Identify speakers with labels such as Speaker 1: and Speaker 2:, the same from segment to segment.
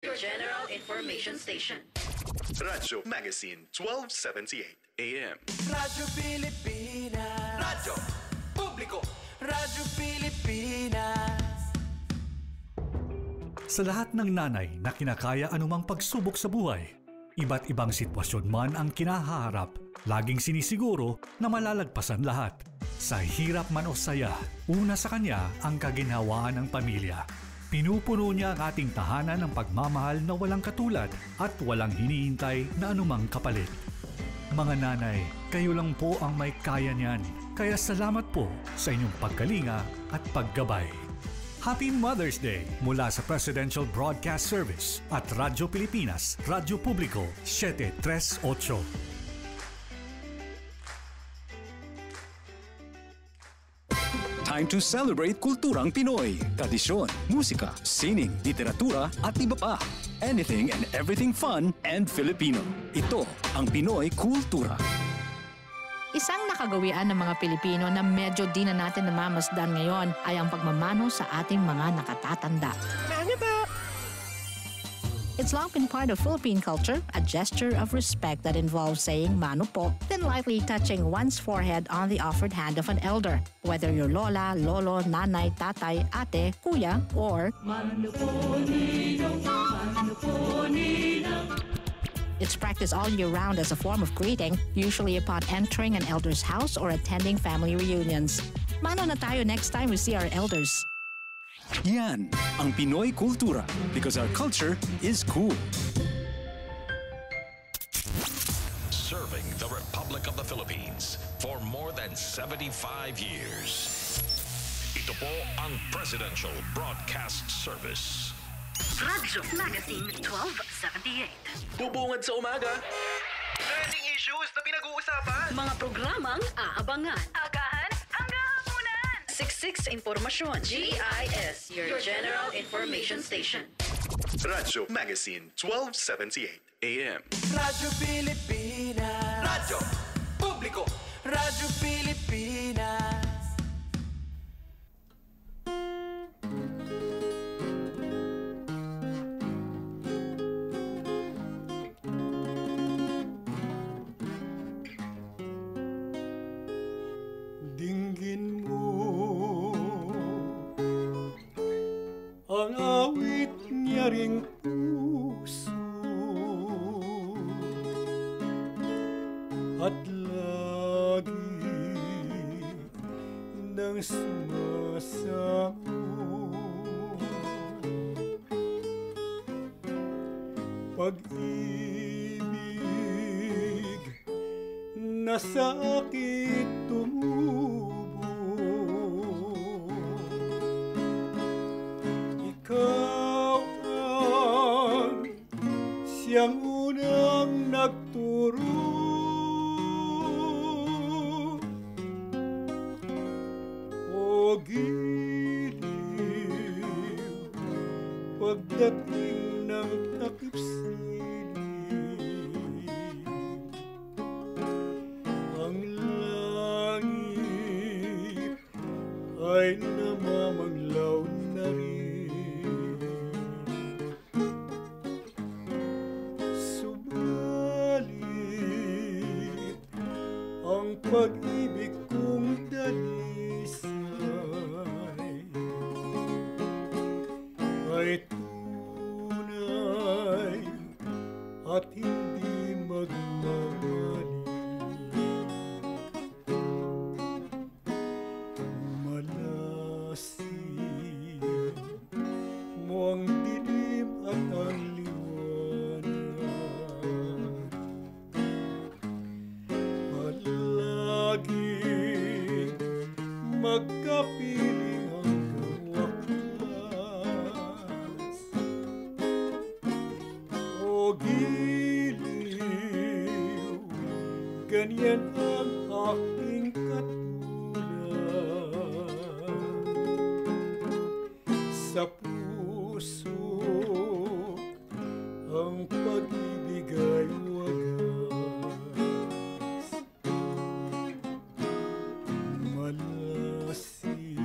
Speaker 1: Your general information station.
Speaker 2: Radyo Magazine 1278 AM.
Speaker 3: Radyo Pilipinas. Radyo Publiko. Radyo Pilipinas.
Speaker 4: Sa lahat ng nanay na kinakaya anumang pagsubok sa buhay, iba't ibang sitwasyon man ang kinahaharap, laging sinisiguro na malalagpasan lahat. Sa hirap man o saya, una sa kanya ang kaginhawaan ng pamilya. Pinupuno niya ang ating tahanan ng pagmamahal na walang katulad at walang hinihintay na anumang kapalit. Mga nanay, kayo lang po ang may kaya niyan. Kaya salamat po sa inyong pagkalinga at paggabay. Happy Mother's Day mula sa Presidential Broadcast Service at Radyo Pilipinas, Radyo Publiko 738.
Speaker 5: Time to celebrate kulturang Pinoy, tradisyon, musika, sining, literatura at iba pa. Anything and everything fun and Filipino. Ito ang Pinoy Kultura.
Speaker 6: Isang nakagawian ng mga Pilipino na medyo di na natin namamasdan ngayon ay ang pagmamano sa ating mga nakatatanda. It's long been part of Philippine culture, a gesture of respect that involves saying mano po, then lightly touching one's forehead on the offered hand of an elder, whether you're lola, lolo, nanay, tatay, ate, kuya, or mano po ninong, mano po ninong. It's practiced all year round as a form of greeting, usually upon entering an elder's house or attending family reunions. Mano na tayo next time we see our elders.
Speaker 5: Yan ang Pinoy Kultura because our culture is cool.
Speaker 7: Serving the Republic of the Philippines for more than 75 years. Ito po ang Presidential Broadcast Service.
Speaker 1: Radyo Magazine 1278.
Speaker 2: Bubungad sa umaga. Trending issues na pinag-uusapan.
Speaker 1: Mga programang aabangan. Agahan hanggang hapunan. Siksik sa impormasyon. GIS, your general information station.
Speaker 2: Radyo Magazine 1278 AM.
Speaker 3: Radyo Pilipinas. Radyo Publiko. Radyo Pilipinas.
Speaker 8: Dinggin mo ang awit niya ring puso at lagi nang sumasamo pag-ibig na sa akin tumubo. Ikaw ang siyang unang nagturo. O giliw, pagdating ng takip-silim, ang langit ay namamaglaw na rin. Subalit ang pag-ibig kong dalisay ay tunay at hindi magmamali. Malasin mo ang dilim at ang liwanag. Palaging magkapiling hanggang wakas. O giliw, ganyan ang aking katulad. Sa puso ang pag-ibig ay wagas. Malasin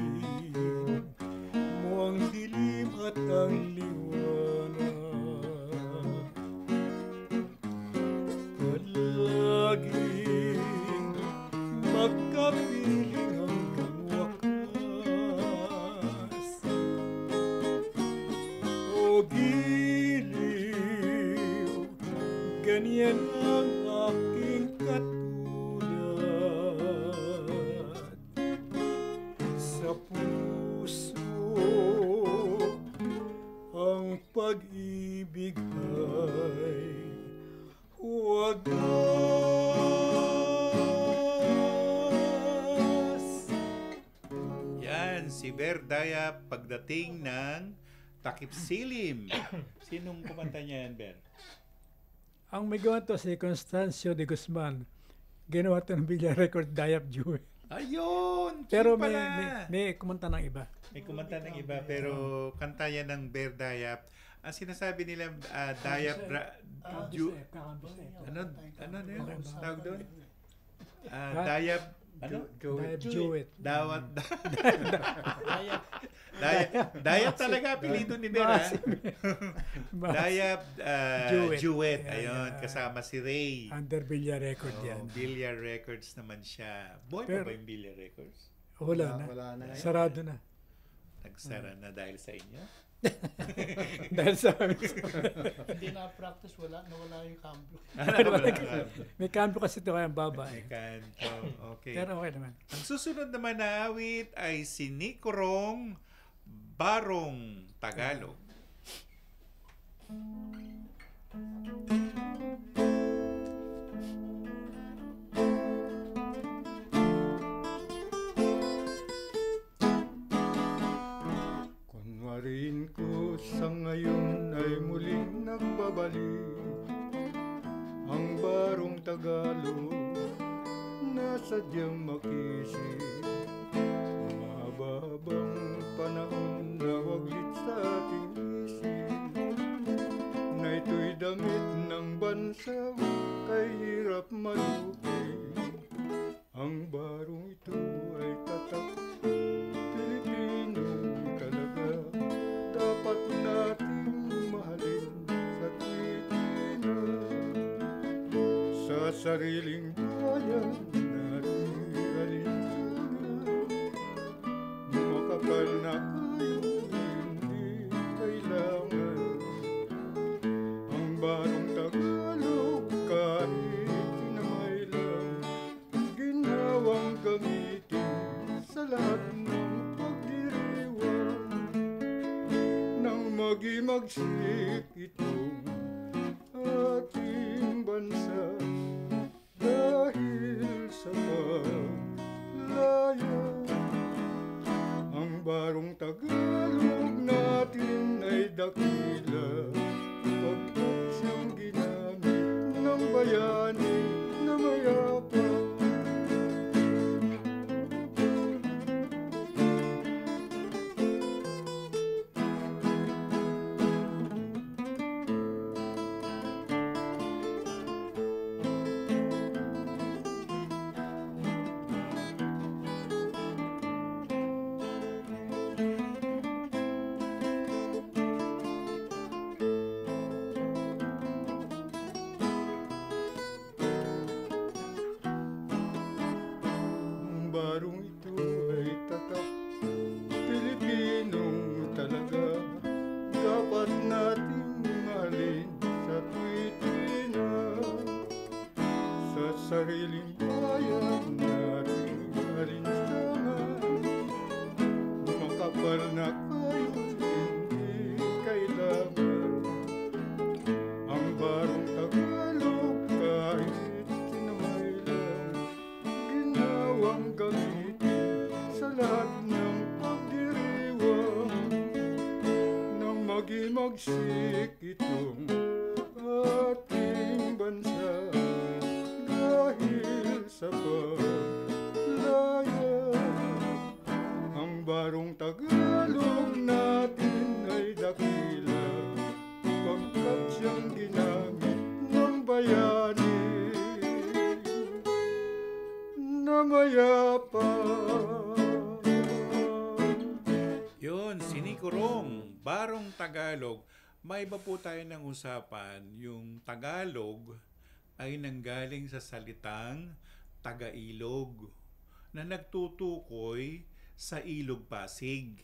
Speaker 8: mo ang dilim at ang liwanag. ganyan ang aking katulad. Sa puso ang pag-ibig ay wagas.
Speaker 9: Yan, si Berdaya pagdating ng Takip Silim. Sinong kumanta niya yan, Ber?
Speaker 8: Ang may gawa to si Constancio de Guzman. Ginawa to ng Villa Record Dayap Jewel.
Speaker 9: Ayun!
Speaker 8: Pero
Speaker 9: yun pala.
Speaker 8: may kumanta ng iba.
Speaker 9: May kumanta ng iba, pero kanta yan ng Berdaya. Ang sinasabi nila, Dayap... ano na yun? Tawag doon? Dayap... Ano?
Speaker 8: Dayap Jewel.
Speaker 9: Dayap talaga apelido ni Bera. Dayap Jewet. Ayun, kasama si Ray.
Speaker 8: Under Villa Record yan.
Speaker 9: Villa Records naman siya. Boy pa ba yung Villa Records?
Speaker 8: Wala na. Sarado na.
Speaker 9: Nagsara na dahil sa inyo?
Speaker 8: Dahil sa amin.
Speaker 10: Hindi na-practice, nawala yung cambio.
Speaker 8: May cambio kasi ito kaya baba.
Speaker 9: May kanto. Okay.
Speaker 8: Pero okay naman.
Speaker 9: Ang susunod naman na awit ay si Nicorong Barong Tagalog.
Speaker 8: Kunwarin ko sa ngayon ay muling nagbabalik ang barong Tagalog na sadyang makisig. Mahababang panahon na waglit sa ating isip na ito'y damit ng bansa kay hirap malupi. Ang barong ito ay tatak Pilipino talaga, dapat nating mahalin sa tuwid na sa sariling bayan natin alinsangan. Makapal na kayo, hindi kailangan ang barong Tagalog kahit kinamay lang, ginawang gamitin sa lahat ng pagdiriwang nang magimagsik itong ating bansa dahil sa paglaya. Ang barong Tagalog natin ay dakila pagkat siyang ginamit ng bayani na mayapang. Barong ito ay tatak Pilipinong talaga, dapat nating mahalin sa tuwid na sa sariling bayan nating alinsangan. Makapal na kayo, hindi kailangan ang barong Tagalog kahit kinamay lang, ginawang gamitin sa lahat ng pagdiriwang nang magimagsik itong ating bansa dahil sa paglaya. Ang barong Tagalog natin ay dakila pagkat siyang ginamit ng bayani na mayapang.
Speaker 9: Yun, si Nicorong Barong Tagalog. May iba po tayo ng usapan. Yung Tagalog ay nanggaling sa salitang Taga-ilog na nagtutukoy sa Ilog Pasig.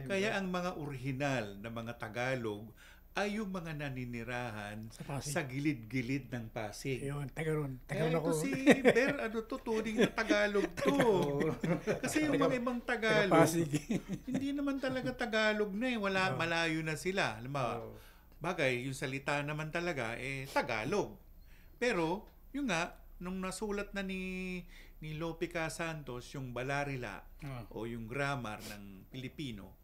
Speaker 9: Kaya ang mga orihinal na mga Tagalog ay yung mga naninirahan
Speaker 8: Sa Pasig.
Speaker 9: sa gilid-gilid ng Pasig.
Speaker 8: Yun, Tagaron
Speaker 9: Ito
Speaker 8: ako.
Speaker 9: si Ber, tuturing na Tagalog to. Kasi yung mga ibang Tagalog,
Speaker 8: Pasig.
Speaker 9: hindi naman talaga Tagalog na eh. Malayo na sila. Alam mo, bagay, yung salita naman talaga, Tagalog. Pero, yung nga, nung nasulat na ni Lopica Santos, yung Balarila, o yung grammar ng Pilipino,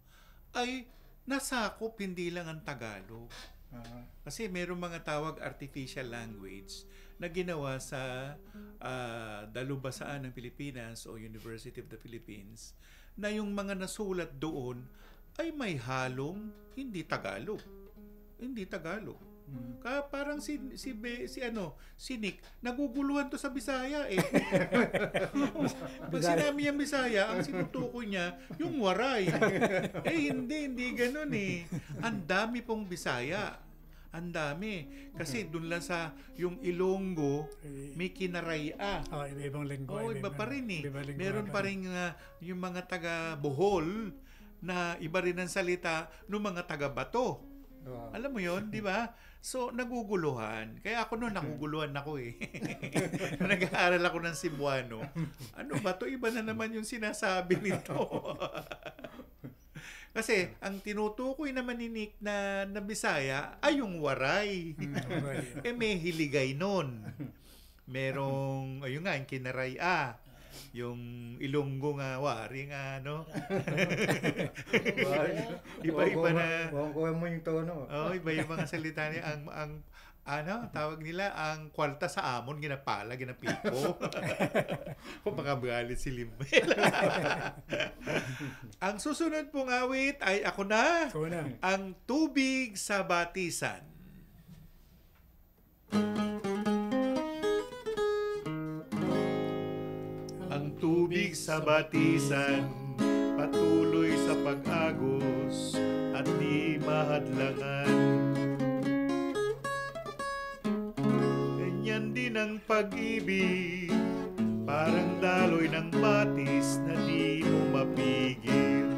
Speaker 9: ay nasakop hindi lang ang Tagalog. Kasi mayroong mga tawag artificial language na ginawa sa Dalubhasaan ng Pilipinas o University of the Philippines na yung mga nasulat doon ay may halong hindi Tagalog. Hindi Tagalog. Kaya parang si Nick, naguguluhan to sa Bisaya eh. Pag sinabi niya Bisaya, ang sinutukoy niya, yung waray. Hindi ganun eh. Ang dami pong Bisaya. Ang dami. Kasi dun lang sa yung Ilonggo, may kinaraya.
Speaker 8: Iba-ibang lingwa.
Speaker 9: Iba pa rin eh. Meron pa rin yung mga taga Bohol na iba rin ang salita ng mga taga Bato. Alam mo yon, di ba? So, naguguluhan. Kaya ako noon, naguguluhan ako eh. Nag-aaral ako ng Cebuano. Ano ba to? Iba na naman yung sinasabi nito. Kasi, ang tinutukoy naman ni Nick na Bisaya ay yung waray. May hiligay nun. Merong, ayun nga, yung kinaraya. Yung Ilonggo nga, wari nga, no? Iba-iba na.
Speaker 11: Kuha mo yung tono.
Speaker 9: Iba yung mga salita niya. Tawag nila, ang kwarta sa amon, ginapala, ginapiko. Kung makagalit si Limbel. Ang susunod pong awit ay ako na. Ang Tubig sa Batisan. Ang tubig sa batisan, patuloy sa pag-agos at di mahadlangan. Ganyan din ang pag-ibig, parang daloy ng batis na di mo mapigil.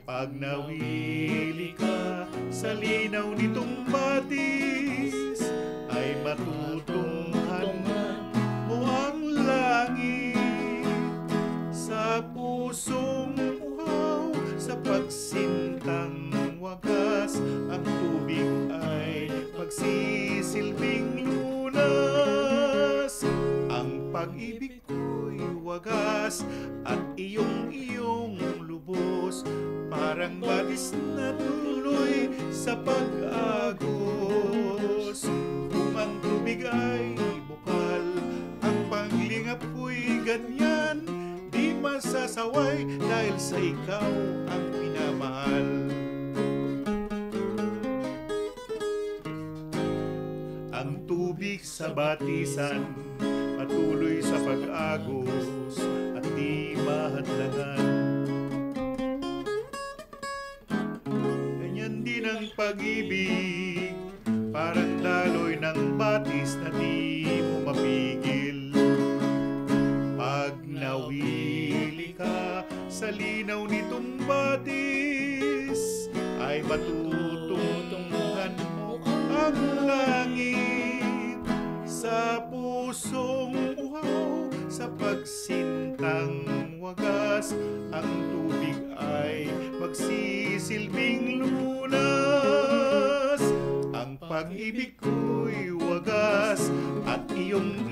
Speaker 9: Pag nawili ka sa linaw nitong batis, ay matutunghan mo ang langit sa pusong uhaw, sa pagsintang wagas. Ang tubig ay magsisilbing lunas. Ang pag-ibig ko'y wagas at iyong lubos, parang batis na tuloy sa pag-agos. Kung ang tubig ay bukal, ang panglingap ko'y ganyan, di masasaway dahil sa ikaw ang pinamahal. Ang tubig sa batisan, patuloy sa pag-agos at di mahadlangan. Ganyan din ang pag-ibig, parang daloy ng batis na di mo mapigil. Pag nawili ka sa linaw nitong batis, ay matutungtungan mo ang langit sa pusong uhaw, sa pagsintang wagas. Ang tubig ay magsisilbing lunas. Ang pag-ibig ko'y wagas at iyong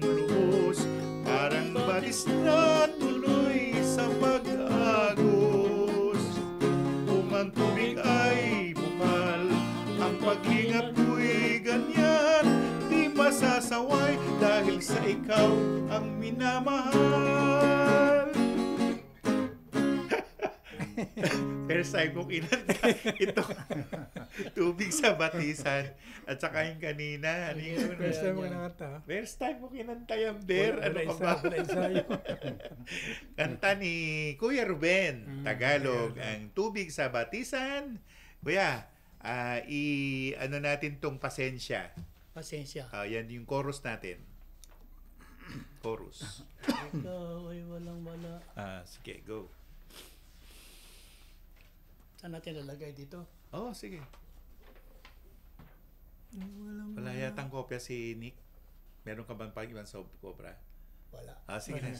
Speaker 9: lubos, parang batis na tuloy sa pag-agos. Kung ang tubig ay bukal, ang paglingap ko'y ganyan, di masasaway dahil sa ikaw ang minamahal. First time kong inanta ito. Tubig sa batisan. At saka yung kanina.
Speaker 8: First time mo kinakanta.
Speaker 9: First time mo kinanta yung Ber. Ano ka ba? Kanta ni Kuya Ruben. Tagalog. Ang Tubig sa Batisan. Kuya, ano natin tong pasensya.
Speaker 10: Pasensya.
Speaker 9: Yan yung chorus natin. Chorus.
Speaker 10: Ikaw ay walang wala.
Speaker 9: Sige, go.
Speaker 10: Saan natin lalagay dito?
Speaker 9: Oh, sige. Wala yatang kopya si Nick. Meron ka bang pag-ibang sa kopra?
Speaker 10: Wala.
Speaker 9: Sige na.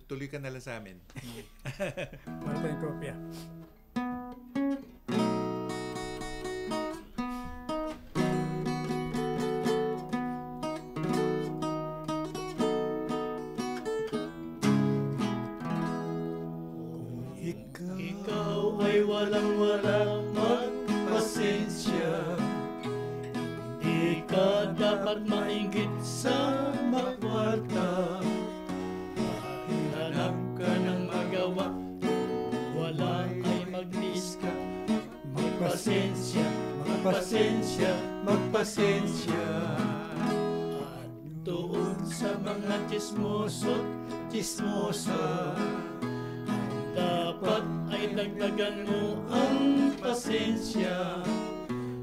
Speaker 9: Tuloy ka na lang sa amin.
Speaker 8: Wala tayong kopya.
Speaker 10: Ikaw ay walang-wala magpasensya. Hindi ka dapat mainggit sa makwarta. Hanap ka ng magawa, wala ay maglis ka. Magpasensya, magpasensya, magpasensya. At doon sa mga chismoso't chismosa, dapat ay dagdagan mo ang pasensya.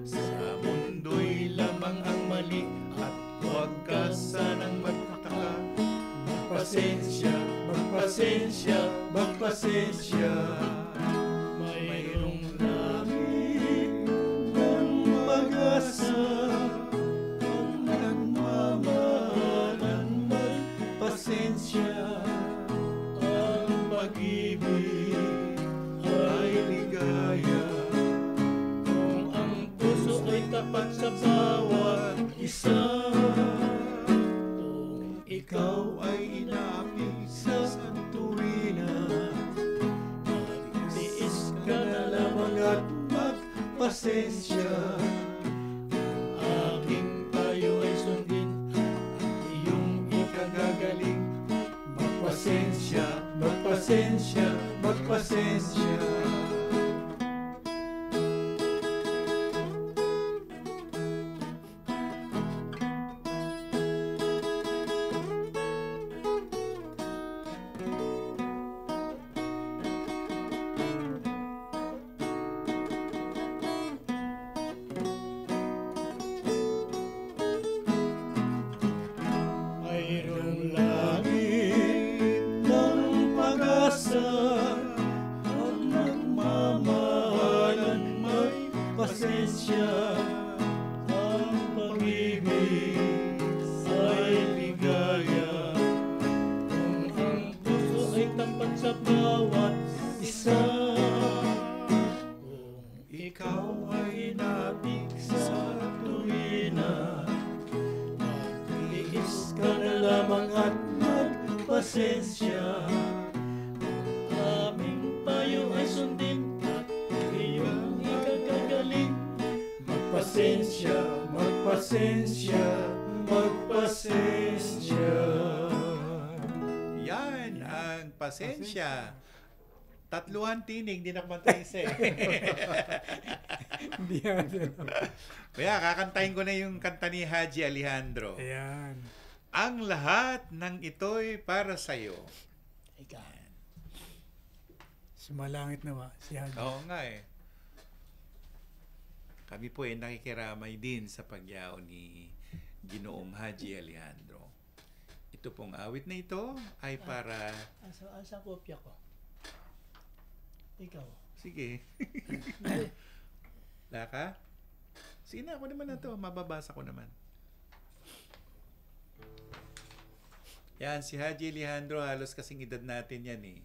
Speaker 10: Sa mundo'y lamang ang mali at huwag ka sanang magtaka. Magpasensya, magpasensya, magpasensya. Mayroong langit ng pag-asa ang nagmamahalan. Magpasensya. Ang pag-ibig ay ligaya kung ang puso ay tapat sa bawat isa. Kung ikaw ay inapig sa santuwina, magtiis ka na lamang at magpasensya. Ang aking tayo ay sundin, iyong ikagagaling. Magpasensya, magpasensya, magpasensya. Mayroong langit ng pag-asa ang nagmamahalan. May pasensya. Ang pag-ibig ay ligaya kung ang puso ay tapat sa bawat isa. Kung ikaw ay nabig sa tuwina, magtiis ka na lamang at magpasensya. Ang aming payo ay sundin at iyong ikagagaling. Magpasensya, magpasensya, magpasensya.
Speaker 9: Yan ang pasensya. Tatluhan tinig, di nakamanta isa eh.
Speaker 8: Hindi yan.
Speaker 9: Kaya kakantahin ko na yung kanta ni Haji Alejandro.
Speaker 8: Ayan.
Speaker 9: Ang lahat ng ito'y para sa'yo.
Speaker 10: Ikaw.
Speaker 8: Sumalangit na ba si Haji?
Speaker 9: Oo nga eh. Kami po ay nakikiramay din sa pagyao ni Ginoong Haji Alejandro. Ito pong awit na ito ay para...
Speaker 10: Asa kopya ko? Ikaw.
Speaker 9: Sige. Laka? Sige na, ako naman na ito. Mababasa ko naman. Yan, si Haji Alejandro, halos kasing edad natin yan eh.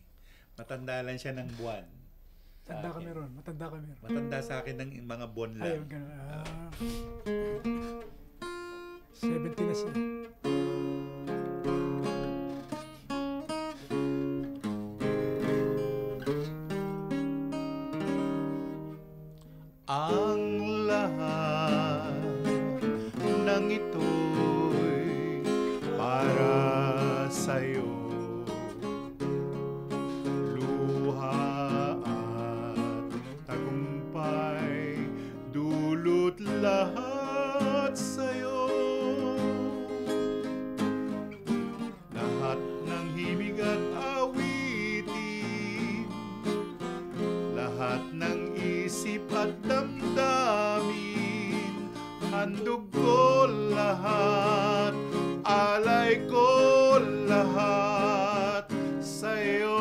Speaker 9: Matanda lang siya ng buwan.
Speaker 8: Matanda kami ron. Matanda kami ron.
Speaker 9: Matanda sa akin ng mga buwan lang.
Speaker 8: Ayun, gano'n. 70 na siya.
Speaker 9: Ang lahat ng ito'y para sa'yo. Luha at tagumpay, dulot lahat sa'yo. Lahat ng himig at awitin, lahat ng isip at damdamin, handog ko lahat, alay ko lahat sa'yo.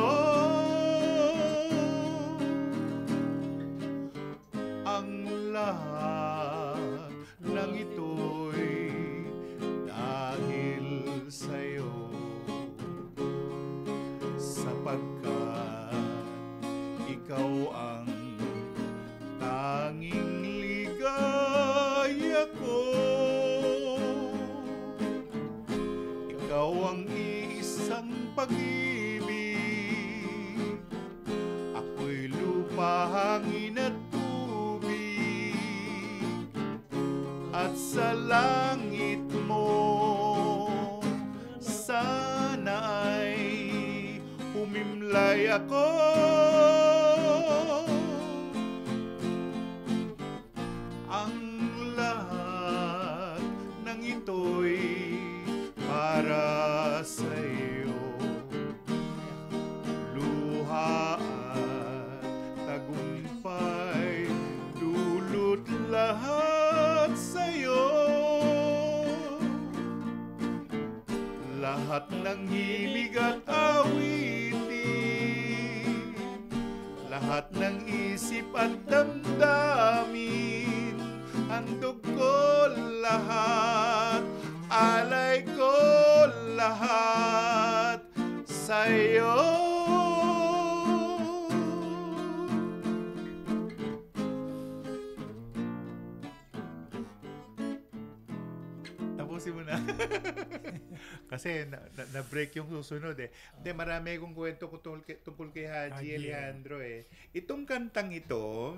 Speaker 9: Ang pag-ibig. Ako'y lupa, hangin at tubig, at sa langit mo sana ay humimlay ako. Ang lahat ng ito'y para sa'yo. Luha at tagumpay, dulot lahat sa'yo. Lahat ng himig at awitin, lahat ng isip at damdamin, handog ko lahat, alay ko lahat sa'yo. Tapusin mo na. Kasi na-break yung susunod eh. Hindi, marami akong kwento tungkol kay Haji Alejandro eh. Itong kantang ito,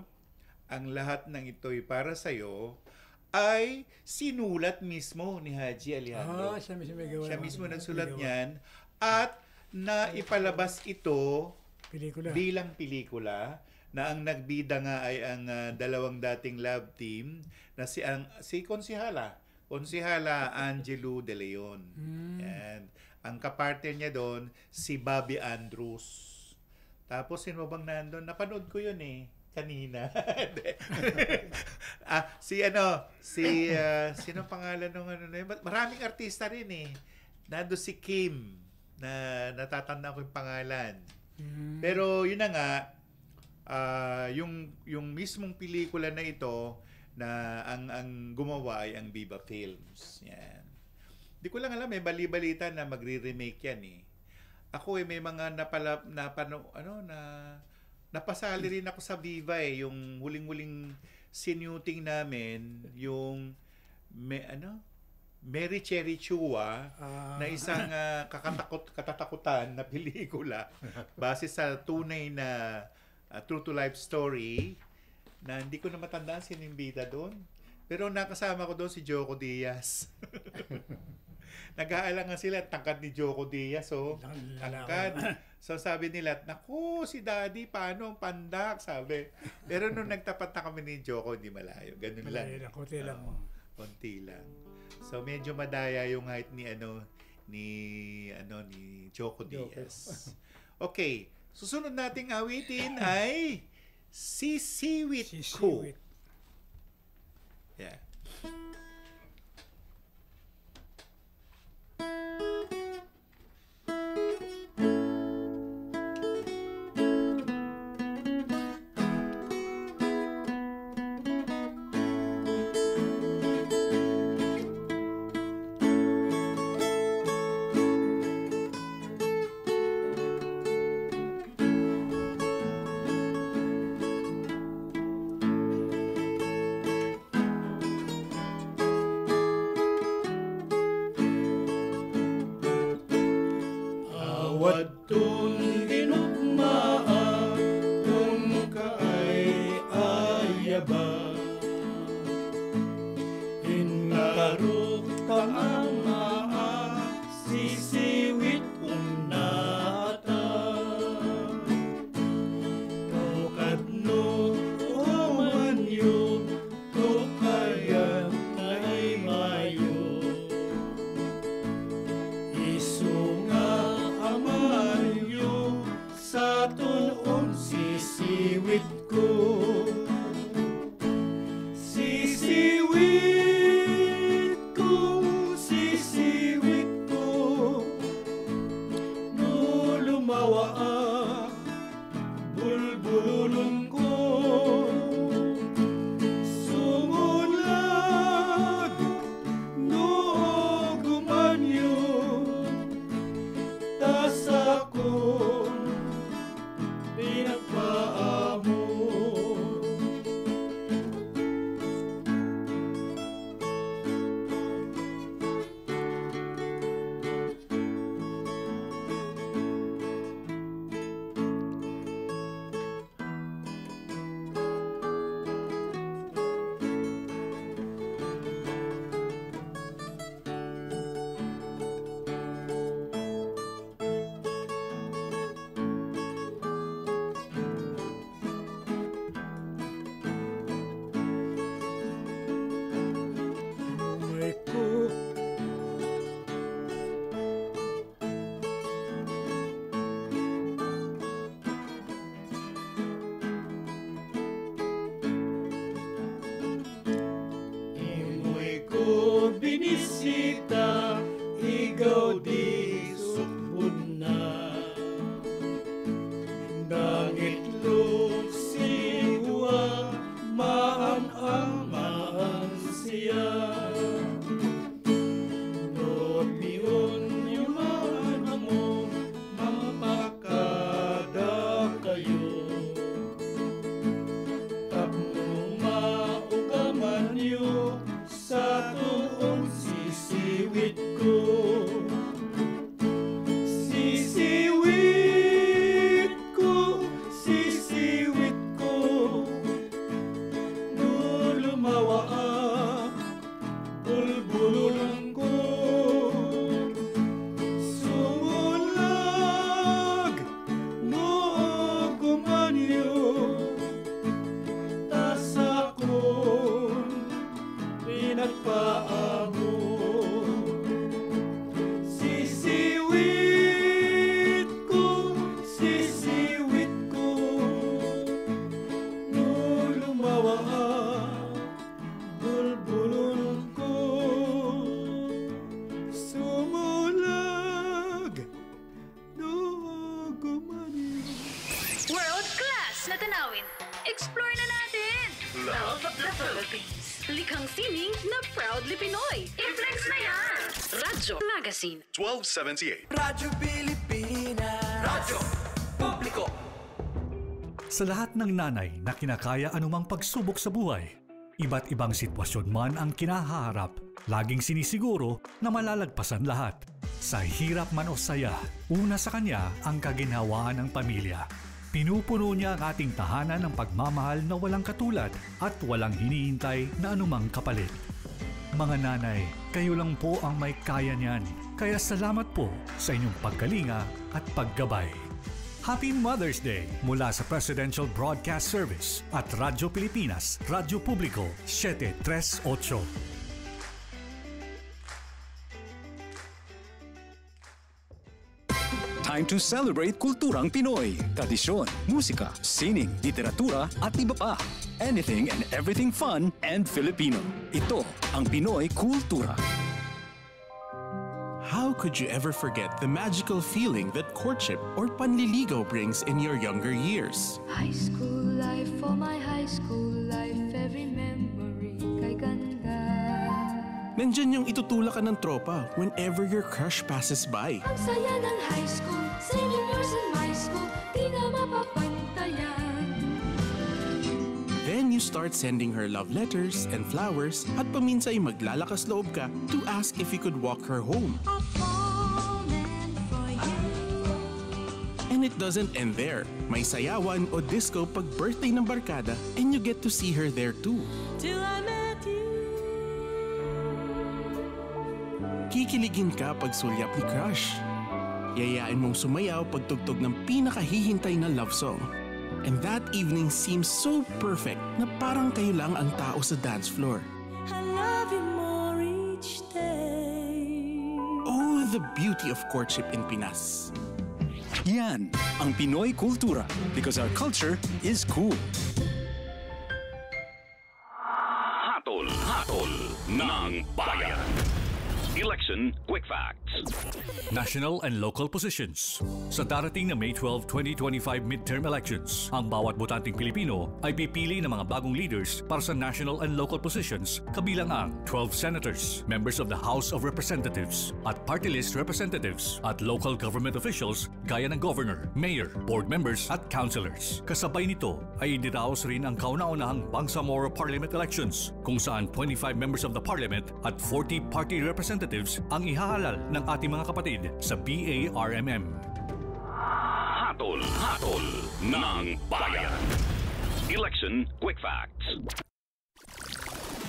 Speaker 9: ang lahat ng ito'y para sa'yo, ay sinulat mismo ni Haji Alejandro.
Speaker 8: Siya mismo may gawa.
Speaker 9: Siya mismo nagsulat niyan. At naipalabas ito bilang pelikula, na ang nagbida nga ay ang dalawang dating love team na si Konsihala Angelo De Leon. Yan. Ang kapartner niya doon, si Bobby Andrews. Tapos sino bang nandun? Napanood ko yun eh. Kanina. Sino pangalan nung ano na yun? Maraming artista rin eh. Nandun si Kim, na natatanda ko yung pangalan. Pero yun na nga, yung mismong pelikula na ito, na ang gumawa ay ang Viva Films. Yan. Di ko lang alam, may bali-balita na magre-remake yan eh. Ako may mga napasali rin ako sa Viva eh, yung huling-huling sinuting namin, yung Mary Cherry Chua, na isang katatakutan na pelikula base sa tunay na true to life story, na hindi ko na matandaan sino yung bida doon. Pero nakasama ko doon si Joko Diaz. Nag-aalangan sila, tangkad ni Joko Diaz, tangkad. So sabi nila, naku, si Daddy, paano ang pandak? Sabi. Pero nung nagtapat na kami ni Joko, hindi malayo. Ganun lang.
Speaker 8: Konti lang.
Speaker 9: Konti lang. So medyo madaya yung height ni Joko Diaz. Okay, susunod nating awitin ay Sisiwit Ko. Yeah.
Speaker 10: Wadton ginugmaa kung kaay ayaba, inkarok ka ang maa sisiwit unata, tukadno umanyo tukayan ay mayo, isunga amanyo sa tuon sisiwit ko. Sisiwit ko, sisiwit at paa mo. Sisiwit ko, no lumawa bulbulon ko. Sumulag, no gumani.
Speaker 1: World class na tanawin. Explore na natin. Love of the Philippines. Likhang sining na proudly Pinoy. I-flex na yan. Radyo Magazine.
Speaker 2: 1278.
Speaker 3: Radyo Pilipinas. Radyo Publiko.
Speaker 4: Sa lahat ng nanay na kinakaya anumang pagsubok sa buhay, iba't ibang sitwasyon man ang kinahaharap, laging sinisiguro na malalagpasan lahat. Sa hirap man o saya, una sa kanya ang kaginhawaan ng pamilya. Pinupuno niya ang ating tahanan ng pagmamahal na walang katulad at walang hinihintay na anumang kapalit. Mga nanay, kayo lang po ang may kaya niyan. Kaya salamat po sa inyong pagkalinga at paggabay. Happy Mother's Day mula sa Presidential Broadcast Service at Radyo Pilipinas, Radyo Publiko 738.
Speaker 5: Time to celebrate kulturang Pinoy. Tradisyon, musika, sining, literatura at iba pa. Anything and everything fun and Filipino. Ito ang Pinoy Kultura.
Speaker 11: How could you ever forget the magical feeling that courtship or panliligaw brings in your younger years?
Speaker 12: High school life, for my high school life, every memory kay ganda.
Speaker 11: Nandyan yung itutulak ka ng tropa whenever your crush passes by.
Speaker 12: Ang saya ng high school, seniors in my school, di na mapapantayan.
Speaker 11: Then you start sending her love letters and flowers at paminsay maglalakas loob ka to ask if you could walk her home. And it doesn't end there. May sayawan o disco pag birthday ng barkada and you get to see her there too.
Speaker 12: Till I met you.
Speaker 11: Kikiligin ka pag sulyap ni crush. Yayain mong sumayaw pag tugtog ng pinakahihintay na love song. And that evening seems so perfect na parang kayo lang ang tao sa dance floor.
Speaker 12: I love you more each day.
Speaker 11: Oh, the beauty of courtship in Pinas.
Speaker 5: Yan ang Pinoy Kultura because our culture is cool.
Speaker 7: Hatol ng Bayan. Election Quick Facts.
Speaker 4: National and local positions. Sa darating na May 12, 2025 midterm elections, ang bawat botanteng Pilipino ay pipili ng mga bagong leaders para sa national and local positions kabilang ang 12 senators, members of the House of Representatives, at party list representatives at local government officials gaya ng governor, mayor, board members at councilors. Kasabay nito ay idiraos rin ang kauna-unahang Bangsamoro Parliament elections kung saan 25 members of the parliament at 40 party representatives ang ihahalal ng ating mga kapatid sa BARMM.
Speaker 7: Hatol ng Bayan. Election Quick Facts.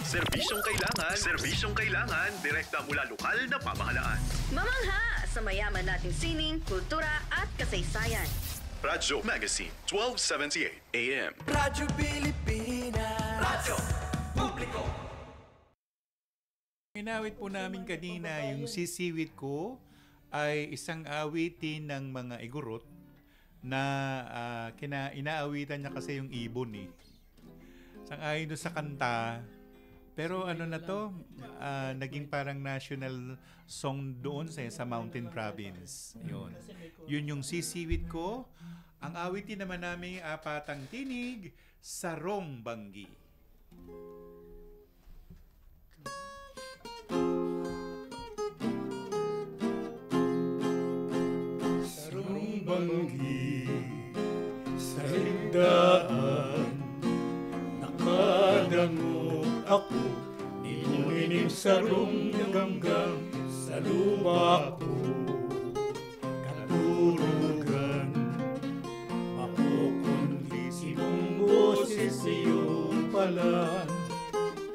Speaker 2: Serbisyong kailangan, direkta mula lokal na pamahalaan.
Speaker 1: Mamangha sa mayaman nating sining, kultura at kasaysayan.
Speaker 2: Radyo Magazine, 1278 AM.
Speaker 3: Radyo Pilipinas. Radyo Publiko.
Speaker 9: Inawit po namin kanina yung Sisiwit Ko ay isang awitin ng mga Igorot na inaawitan niya kasi yung ibon eh. Sang-ayon doon sa kanta, pero ano na to, naging parang national song doon sa Mountain Province. Yun yung Sisiwit Ko. Ang awitin naman namin apatang tinig, Sarong Banggi.
Speaker 10: Sarong banggi sa ligdaan, nakadango ako, inuinim sarong ganggang sa lupa ko. Katurugan, mapukundi sinong boses iyong palan.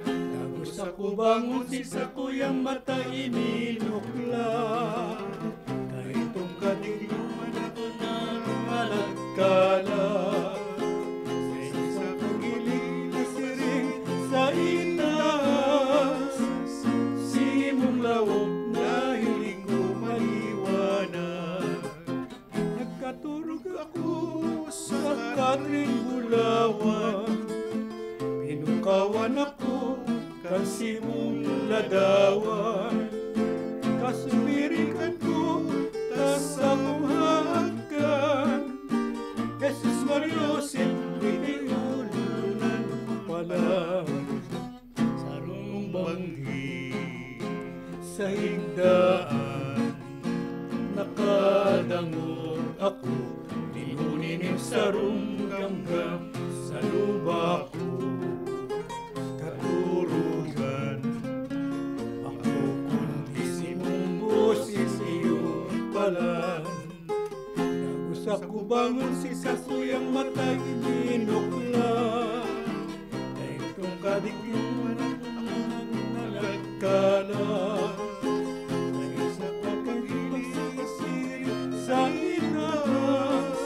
Speaker 10: Tagos ako bangon si sa kuyang mata inilukla. Kadigluman ako na lumalagkala sa isa pagiling na siring sa itaas. simuladawan kasubirikan ko tas akong hanggan Jesus Mariosip pwede ulunan pala sarong banggi sa higdaan nakadangog ako tinuninim sarong gamgam sa luba ko katurugan ako kundi simong boses iyo palan nagusak ko bangon si kasuyang matay binukla ay itong kadikluman ang nalagkala nag-isa ka pag-ilisiri sa inas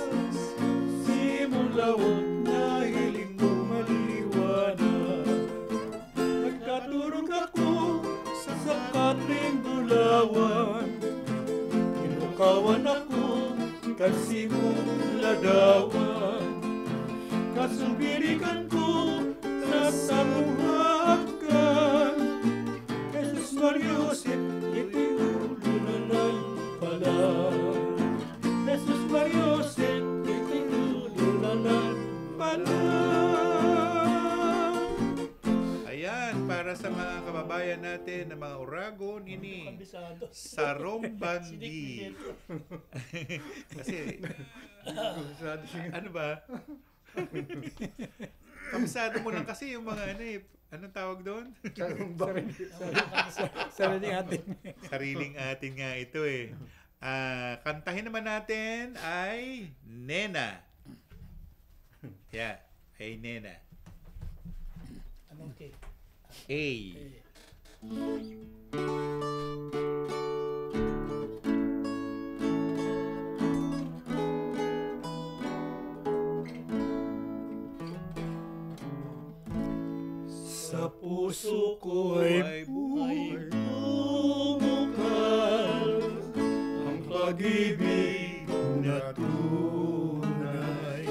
Speaker 10: simulawag na hiling ko maliwanag nagkaturog ako sa sakating bulawan inukawan ako kasi muladawan kasubirikan ko sa samuhakan Jesus Mariosip iti ulunan pala Jesus Mariosip iti ulunan pala.
Speaker 9: Ayan, para sa mga kababayan natin na mga Uragon, ini sarong banggi. Kasi, ano ba? Kabisado mo lang kasi yung mga ano eh. Anong tawag doon?
Speaker 8: Sariling atin.
Speaker 9: Sariling atin nga ito eh. Kantahin naman natin ay Nena. Yeah, ay Nena.
Speaker 8: Anong K?
Speaker 9: A.
Speaker 10: Sa puso ko ay buhay bumukal ang pag-ibig na tunay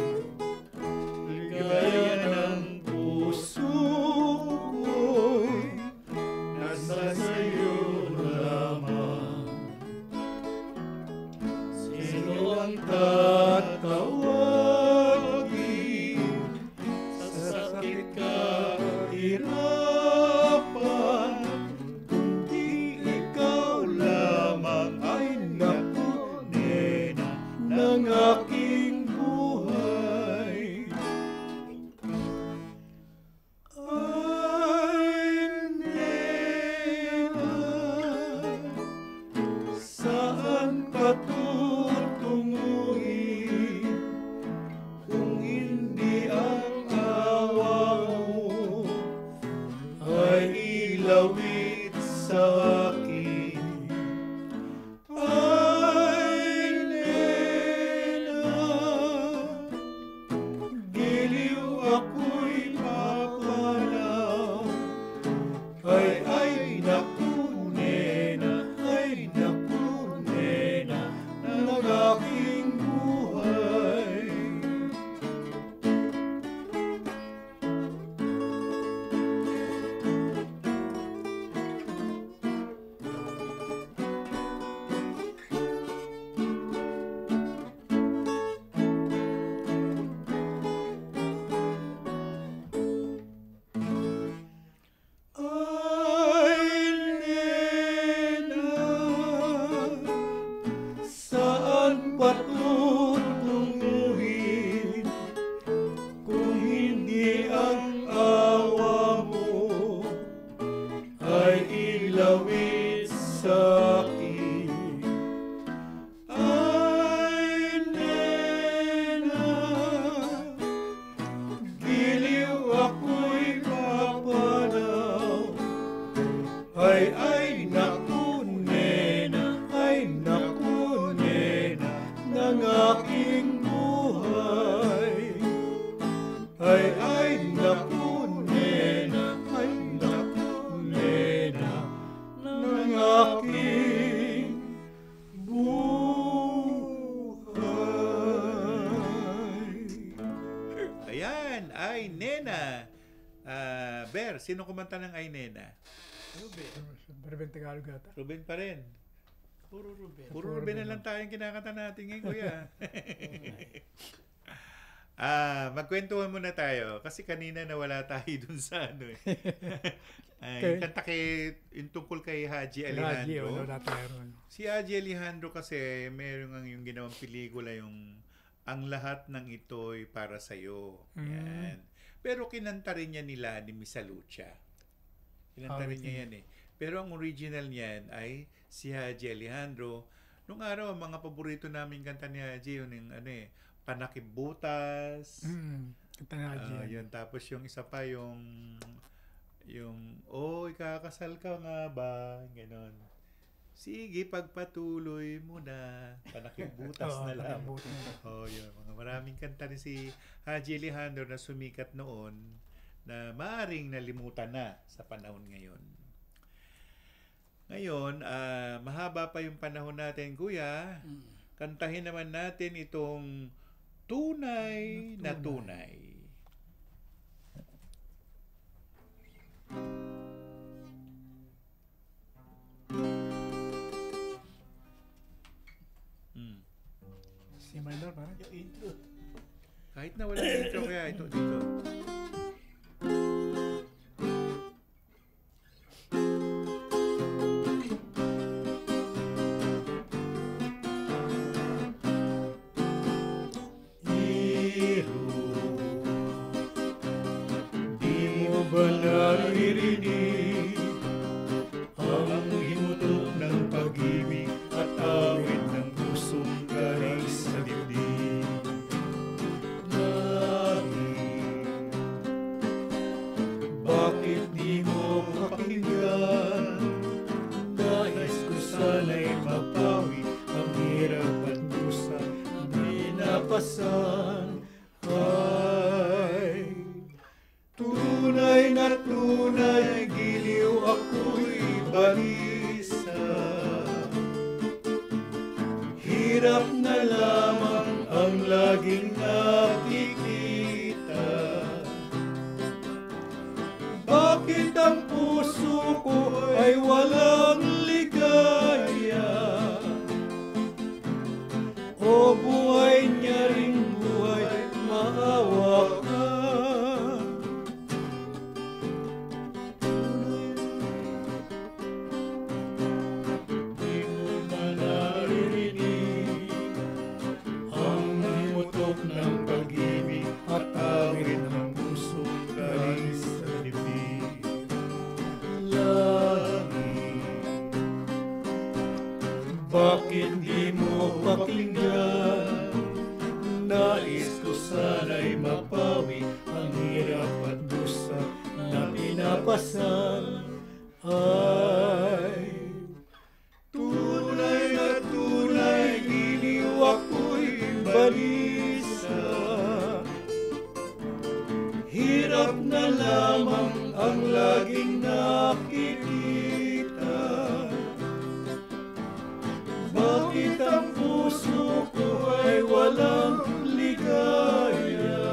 Speaker 10: ligaya ng puso ko'y nasa sa'yo lamang sino ang tatawagin sa sakit ka hirapan kundi ikaw lamang ay naku Nena ng aking buhay ay Nena saan patutunguhin kung hindi ang awa mo ay ilawit sa akin ay Nena giliw ako'y papalaw ay naku Nena ay naku Nena ng aking buhay. Ay Nena saan patutunguhin kung hindi ang awa mo ay ilawit sa akin ay Nena giliw ako'y papanaw ay naku Nena ng aking buhay ay naku Nena ng aking buhay.
Speaker 9: Ayan, ay Nena. Ber, sino kumanta ng ay Nena?
Speaker 8: Ruben Tagalog ata.
Speaker 9: Ruben pa rin.
Speaker 10: Puro Ruben.
Speaker 9: Puro Ruben na lang tayong kinakanta natin ngayon, kuya. Magkwentuhan muna tayo. Kasi kanina nawala tayo dun sa ano eh. Yung kanta yung tungkol kay Haji Alejandro. Si Haji Alejandro kasi meron yung ginawang pelikula yung Ang Lahat ng Ito'y Para Sa'yo. Yan. Pero kinanta rin niya nila ni Misa Lucha. Kinanta rin niya yan eh. Pero ang original niyan ay si Haji Alejandro. Nung araw, ang mga paborito namin kanta ni Haji, yun yung Panakibutas.
Speaker 8: Kanta ni Haji.
Speaker 9: Yun. Tapos yung isa pa, yung ikakasal ka nga ba? Ganon. Sige, pagpatuloy mo na. Panakibutas na lang. Yun. Mga maraming kanta ni si Haji Alejandro na sumikat noon na maaring nalimutan na sa panahon ngayon. Ngayon, mahaba pa yung panahon natin, kuya. Kantahin naman natin itong Tunay na Tunay.
Speaker 8: C minor, parang?
Speaker 10: Yung intro.
Speaker 9: Kahit na walang intro, kaya ito dito.
Speaker 10: Naririnig ang himutok ng pag-ibig at awit ng pusong galing sa dibdib. Bakit di mo mapakinggan? Nais ko sana'y mapawi ang hirap at dusa na pinapasan. Tunay na tunay, giliw ako'y balisa. Hirap na lamang ang laging nakikita. Bakit ang puso ko ay walang ligaya? O buhay niya ring buhay, maawa ka. Bakit di mo pakinggan? Nais ko sana'y mapawi ang hirap at dusa na pinapasan. Ay, tunay na tunay, giliw ako'y balisa. Hirap na lamang ang laging nakikita. Bakit ang puso ko ay walang ligaya?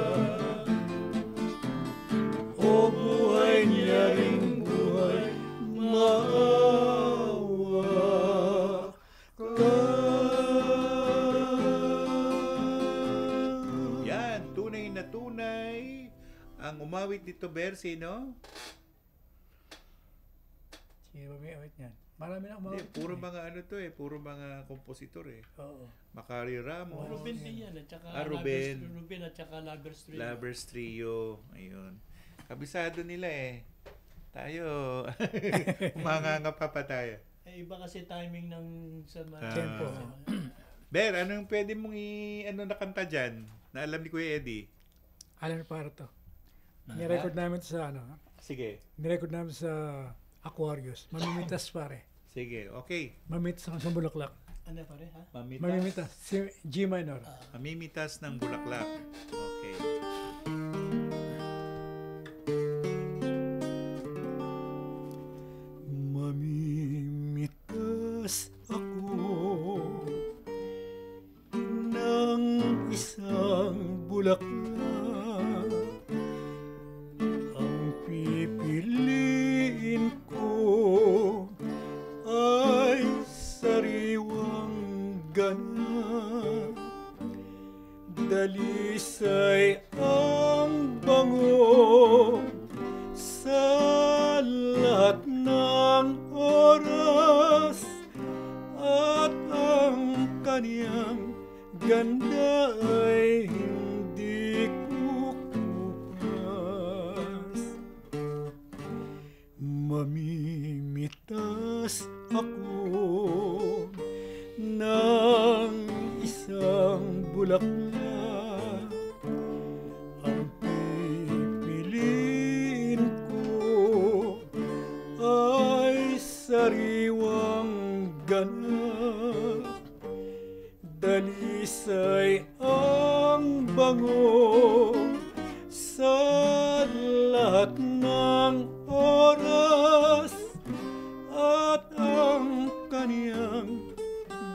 Speaker 10: O buhay niya ring buhay, maawa ka.
Speaker 9: Yan, tunay na tunay. Ang umawit dito, Bersi, no?
Speaker 8: Sino ba may awit niyan? Marami na umawit.
Speaker 9: Puro mga ano to eh, puro mga kompositor eh.
Speaker 8: Oo.
Speaker 9: Macari Ramos.
Speaker 10: Ruben din yan, at saka
Speaker 9: Ruben
Speaker 10: at saka Lovers Trio.
Speaker 9: Lovers Trio. Ayun. Kabisado nila eh. Tayo. Mangangapa pa tayo.
Speaker 10: Iba kasi timing ng sa
Speaker 8: tempo.
Speaker 9: Ber, anong pwede mong nakanta dyan? Na alam ni Kuya Eddie?
Speaker 8: Alam para to. Nirecord namin sa
Speaker 9: Sige.
Speaker 8: Nirecord namin sa Aquarius. Mamimitas pare.
Speaker 9: Sige, okay.
Speaker 8: Mamimitas ng Bulaklak.
Speaker 10: Ano pare, ha?
Speaker 8: Mamimitas. G minor.
Speaker 9: Mamimitas ng Bulaklak. Okay.
Speaker 10: Mamimitas ako ng isang bulaklak. Ang pipiliin ko oras at ang kaniyang ganda ay hindi kukupas. Mamimitas ako ng isang bulaklak, ang pipiliin ko ay sariwang ganap. Dalisay ang bango sa lahat ng oras at ang kaniyang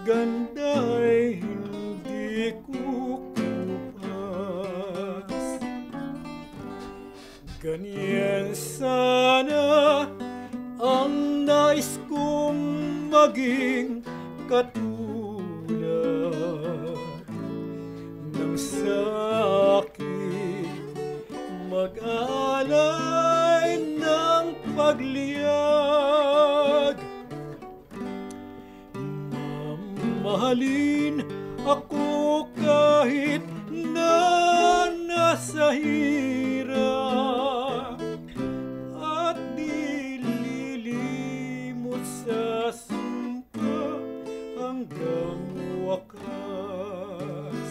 Speaker 10: ganda ay hindi kukupas. Ganyan sana ang nais kong maging katulad ng sa akin mag-aalay ng pagliyag. Mamahalin ako kahit na nasa hirap at dililimot sa sumpa hanggang wakas.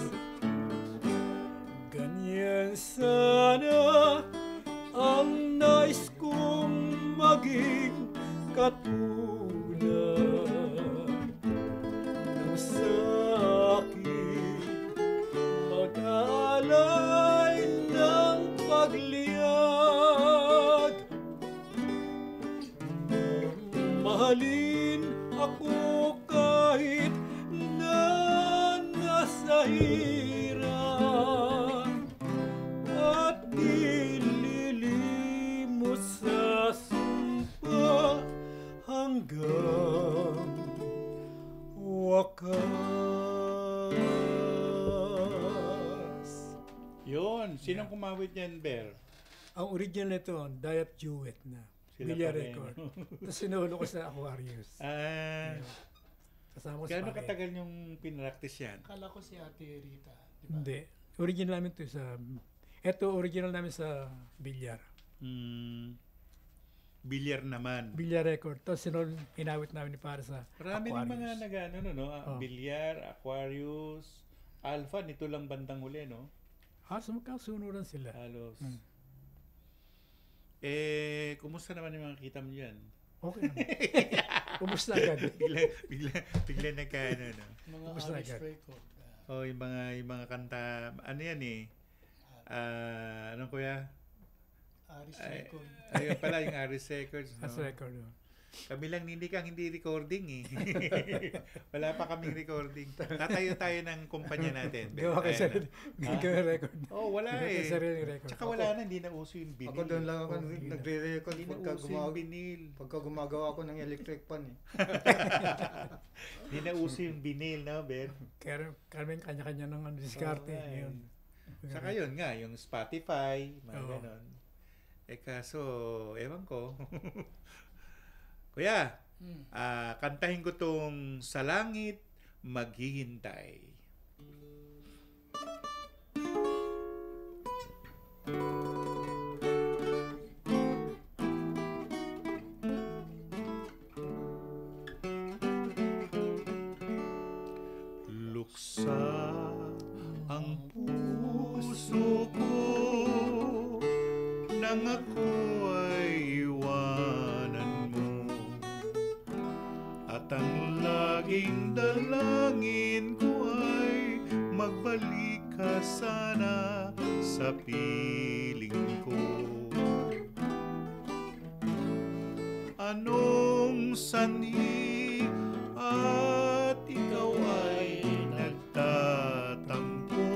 Speaker 10: Ganyan sana ang nais kong maging katulad ng sa akin mag-aalay ng pagliyag. Mahalin ako kahit na nasa hirap at dililimot sa sumpa hanggang wakas.
Speaker 9: Yun. Sinong kumawit niyan, Ber?
Speaker 8: Ang original nito, Diet Jewett na.
Speaker 9: Sila
Speaker 8: Villa
Speaker 9: pa rin.
Speaker 8: Record. Tapos sinulo ko sa Aquarius. Kasama ko
Speaker 9: Gaano
Speaker 8: sa Paket.
Speaker 9: katagal yung pinractice yan?
Speaker 13: Akala ko si Ate Rita. Diba?
Speaker 8: Hindi. Original namin to sa... Ito, original namin sa Villar.
Speaker 9: Bilyar naman.
Speaker 8: Villa Record. Tapos inawit namin para sa
Speaker 9: Marami ng mga
Speaker 8: Aquarius.
Speaker 9: nagano, no? Bilyar, Aquarius, Alpha, nito lang bandang huli, no?
Speaker 8: Magkasunuran sila.
Speaker 9: Halos.
Speaker 8: Hmm.
Speaker 9: Kumusta naman yung mga kita mo dyan?
Speaker 8: Okay naman. Kumusta agad?
Speaker 9: bigla nagkaano, no?
Speaker 13: Mga
Speaker 8: Kumusta
Speaker 13: Aris
Speaker 8: agad?
Speaker 13: Record.
Speaker 9: Oh, yung mga kanta, ano yan eh? Anong kuya?
Speaker 13: Aris Record.
Speaker 9: Ayun pala, yung Aris Records, no?
Speaker 8: Aris Record, no?
Speaker 9: Kami lang hindi recording eh. Wala pa kaming recording. Tatayo tayo ng kumpanya natin.
Speaker 8: Gawa ka sa record.
Speaker 9: Oh, wala eh.
Speaker 8: Record.
Speaker 9: Tsaka wala na, hindi na uso yung vinyl.
Speaker 10: Ako doon lang ako nagre-record
Speaker 9: pagka
Speaker 10: gumagawa ako ng electric pan eh.
Speaker 9: Hindi na uso yung vinyl, no, Ben?
Speaker 8: Kaya kami kanya-kanya ng diskarte. Ngayon.
Speaker 9: Saka yun nga, yung Spotify, mga ganon. Kaso, ewan ko. Kuya, kantahin ko tong Sa Langit Maghihintay. Luksa ang puso ko nang ako ay iwanan mo, at ang laging dalangin ko ay magbalik ka sana sa piling ko. Anong sanhi at ikaw ay nagtatampo,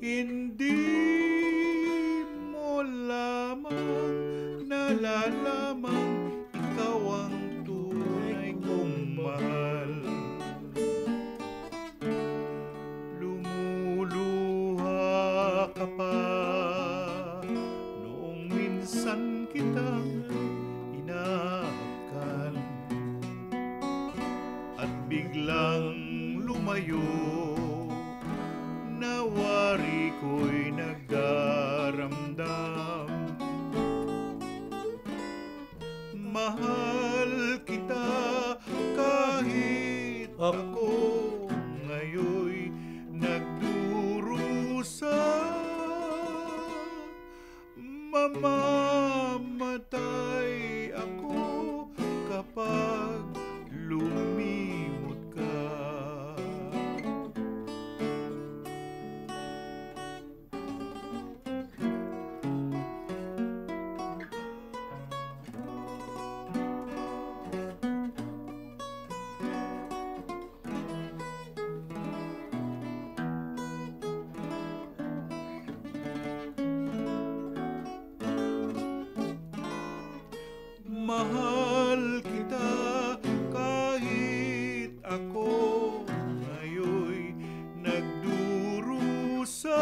Speaker 9: hindi mo lamang nalalaman ikaw ang tunay kong mahal. Lumuluha ka pa noong minsan kitang Mahal kita kahit ako ngayoy nagdurusa. Mamamatay ako kapag lumimot ka. Mahal kita kahit ako ngayoy nagdurusa.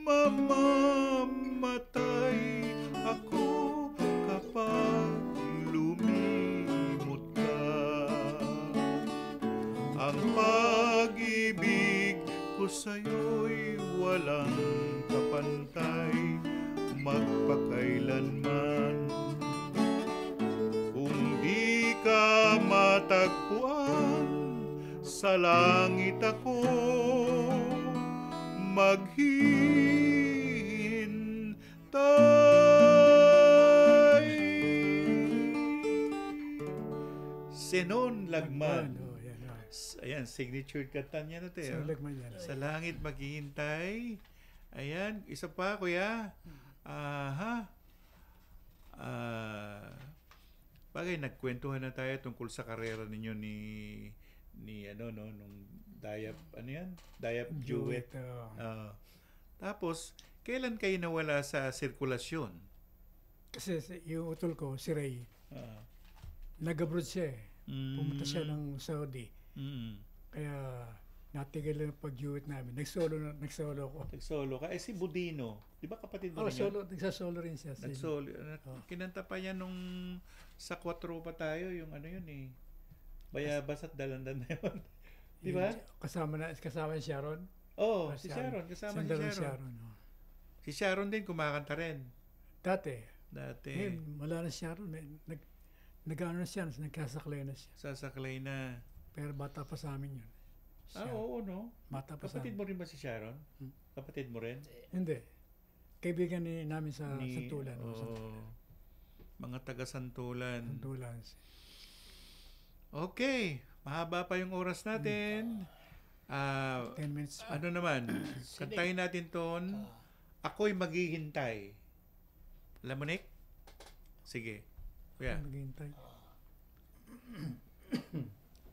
Speaker 9: Mamamatay ako kapag lumimot ka. Ang pag-ibig ko sa'yo'y walang kapantay magpakailanman. Kung di ka matagpuan, sa langit ako maghihintay. Senon Lagman. Ayan, signature kanta niya na tayo. Sa langit maghihintay. Ayan, isa pa, kuya. Bagay nagkwentuhan na tayo tungkol sa karera ninyo ni nung Dayap Jewett. Tapos kailan kayo nawala sa sirkulasyon?
Speaker 8: Kasi yung utol ko, si Ray, nag-abroad siya eh. Pumunta siya ng Saudi. Kaya natigil lang pag-duet namin. Nagsolo ako.
Speaker 9: Nagsolo ka? Si Budino, di ba kapatid mo rin
Speaker 8: yan? Nagsasolo rin siya.
Speaker 9: Nagsolo. Kinanta pa niya nung sa 4 pa tayo, yung Bayabas at Dalandan na yun. Di ba?
Speaker 8: Kasama ni Sharon?
Speaker 9: Oo, si Sharon. Kasama si Sharon. Si Sharon din kumakanta rin.
Speaker 8: Dati. Wala na Sharon. Nag-ano na siya, nagkasaklay na siya.
Speaker 9: Sasaklay na.
Speaker 8: Pero bata pa sa amin yun.
Speaker 9: Oo, no?
Speaker 8: Kapatid
Speaker 9: mo rin ba si Sharon? Kapatid mo rin?
Speaker 8: Hindi. Kaibigan namin sa Santulan.
Speaker 9: Mga taga Santulan.
Speaker 8: Santulan.
Speaker 9: Okay. Mahaba pa yung oras natin.
Speaker 8: 10 minutes.
Speaker 9: Ano naman? Kantahin natin ton. Ako'y maghihintay. Alam mo, Nick? Sige. Kuya.
Speaker 8: Maghihintay.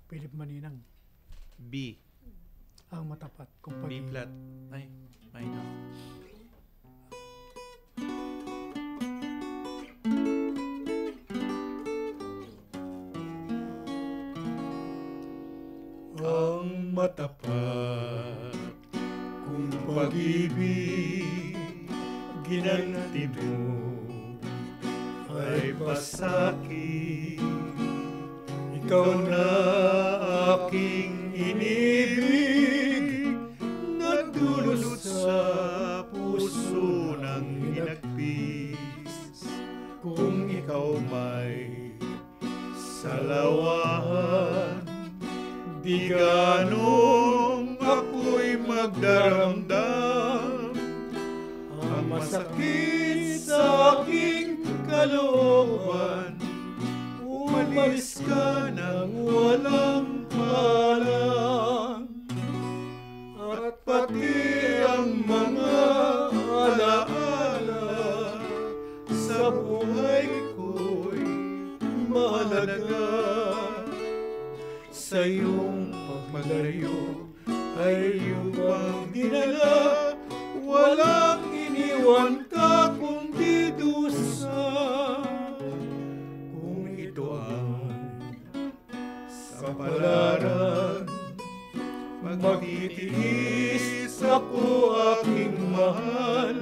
Speaker 8: Philip Maninang.
Speaker 9: B.
Speaker 8: Ang matapat.
Speaker 9: B flat. Ay, minor.
Speaker 10: Ang matapat kung pag-ibig ginanti mo ay pasakit. Ikaw na aking inibig, nagdulot sa puso ng hinagpis. Kung ikaw may salawahan, di ganong ako'y magdaramdam. Ang masakit sa aking kalooban, umalis ka nang walang paalam. At pati ang mga alaala sa buhay ko'y mahalaga. Sa iyong pagmalayo ay upang dinala, walang iniwan ka kundi dusa. Kung ito ang kapalaran, magtitiis ako aking mahal.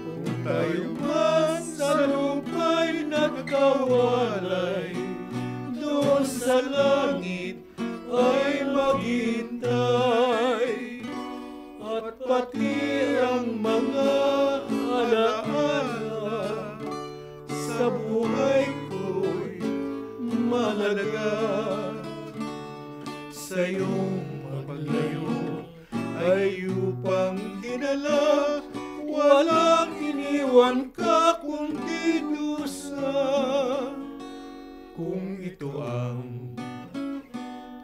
Speaker 10: Kung tayo man sa lupa'y nagkawalay, doon sa langit ay maghintay. At pati ang mga alaala sa buhay ko'y mahalaga. Sa iyong paglayo ay upang dinala, walang iniwan ka kundi dusa. Kung ito ang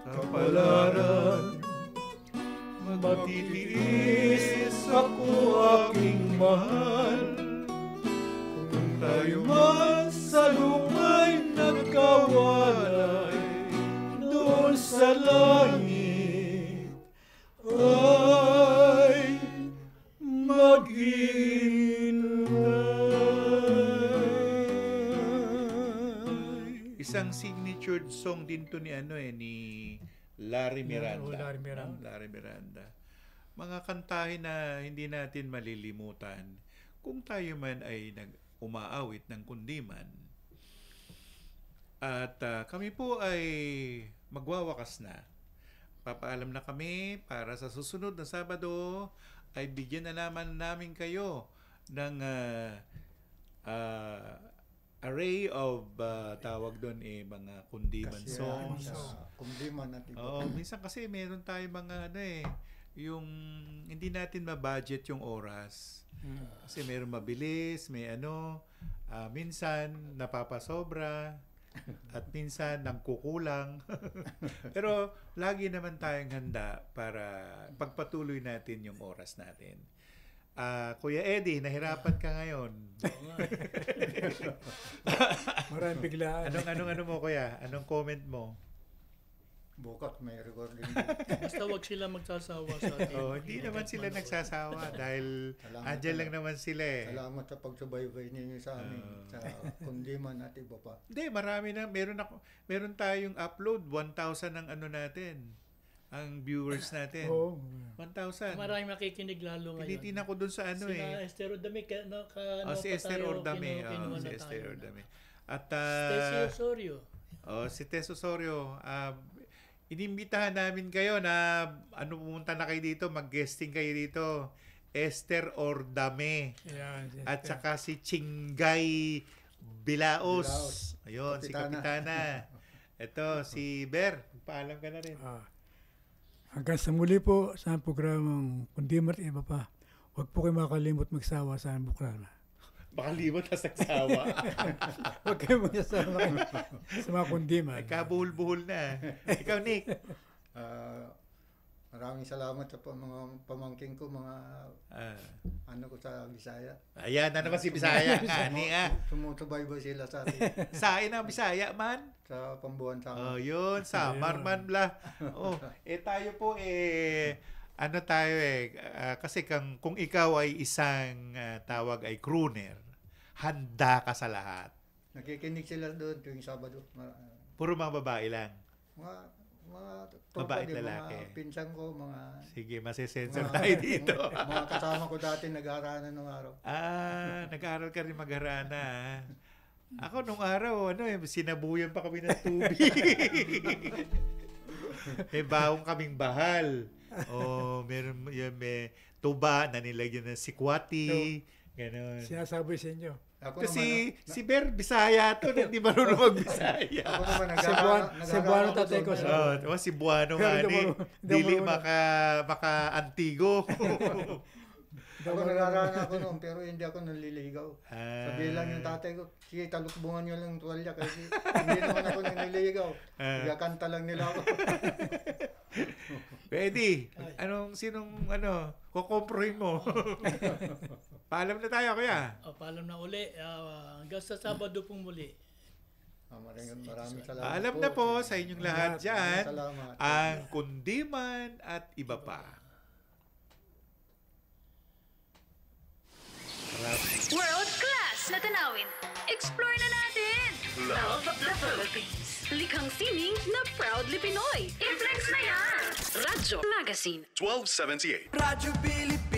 Speaker 10: kapalaran, matitiis ako aking mahal. Kung tayo man sa luma'y nagkawalay, doon sa langit ay maghintay.
Speaker 9: Isang signature song din to ni ni Larry Miranda.
Speaker 8: Larry Miranda.
Speaker 9: Larry Miranda. Mga kantahin na hindi natin malilimutan kung tayo man ay umaawit ng kundiman. At kami po ay magwawakas na. Papaalam na kami para sa susunod na Sabado ay bigyan na namin kayo ng array of tawag doon mga kundiman songs.
Speaker 10: Kundiman at iba.
Speaker 9: Oo, minsan kasi meron tayong mga yung hindi natin ma-budget yung oras. Kasi meron mabilis, may minsan napapasobra at minsan nangkukulang. Pero lagi naman tayong handa para pagpatuloy natin yung oras natin. Kuya Eddie, nahirapan ka ngayon.
Speaker 8: Maraming biglaan.
Speaker 9: Anong mo, kuya? Anong comment mo?
Speaker 10: Bukas may recording.
Speaker 13: Basta wag sila magsasawa sa atin.
Speaker 9: Hindi naman sila nagsasawa dahil andyan lang naman sila
Speaker 10: Salamat sa pagsubaybay ninyo sa amin, sa kundiman at iba pa.
Speaker 9: Hindi, marami na. Meron tayong upload. 1,000 ang natin. Ang viewers natin. 1,000.
Speaker 13: Maraming makikinig lalo ngayon.
Speaker 9: Tinitin ako dun sa
Speaker 13: Sina Esther Ordame.
Speaker 9: si Esther Ordame. Si Esther Ordame. At
Speaker 13: Tessie Osorio.
Speaker 9: Si Tess Osorio. Inimbitahan namin kayo na pumunta na kayo dito, mag-guesting kayo dito. Esther Ordame. At saka si Chingay Bilaos. Ayun, si Kapitana. Ito, si Ber. Paalam ka na rin.
Speaker 8: Hanggang sa muli po sa programang Kundiman at Iba Pa. Huwag po kayo makalimot magsawa sa programa.
Speaker 9: Makalimot na sa sawa.
Speaker 8: Huwag kayo magsasawa sa mga kundiman.
Speaker 9: Kabuhol-buhol na. Ikaw, Nick.
Speaker 10: Maraming salamat sa mga pamangking ko, mga ko sa Bisaya.
Speaker 9: Ayan, naman si Bisaya.
Speaker 10: Sumusubaybay sila sa atin.
Speaker 9: Saan ang Bisaya man?
Speaker 10: Sa Pambuan Samar.
Speaker 9: Yun, Samar man bla. Tayo po tayo kasi kung ikaw ay isang tawag ay crooner, handa ka sa lahat.
Speaker 10: Nakikinig sila doon tuwing Sabado.
Speaker 9: Puro mga babae lang.
Speaker 10: Mga
Speaker 9: babae at lalaki.
Speaker 10: Mga pinsan ko,
Speaker 9: Sige, masisensor tayo dito.
Speaker 10: Mga kasama ko dati nag-aaralan nung araw.
Speaker 9: Nag-aaral ka rin mag-arana. Ako nung araw, sinabuyan pa kami ng tubig. May bawang kaming bahal. May tuba na nilagyan ng sikwati. Ganon.
Speaker 8: Sinasabi sa inyo.
Speaker 9: Kasi si Ber, Bisaya to. Hindi marunong mag-Bisaya.
Speaker 10: Ako naman
Speaker 8: Cebuano tatay ko.
Speaker 9: Cebuano nga dili maka-antigo.
Speaker 10: Ako nag-aaralan ako noon, pero hindi ako naliligaw. Sabi lang yung tatay ko, sige, talukbungan nyo lang yung tuwalya kasi hindi naman ako naliligaw. Kanta lang nila ako.
Speaker 9: Pwede. Sinong kukomprohin mo? Paalam na tayo, kuya.
Speaker 13: Paalam na uli. Hanggang sa Sabado pong muli.
Speaker 10: Maraming salamat.
Speaker 9: Paalam na po sa inyong lahat dyan. Ang Kundiman at Iba Pa.
Speaker 1: World class na tanawin. Explore na natin. Love the Philippines. Likhang sining na proudly Pinoy. I-flex na yan. Radyo Magazine
Speaker 2: 1278.
Speaker 3: Radyo Pilipinas.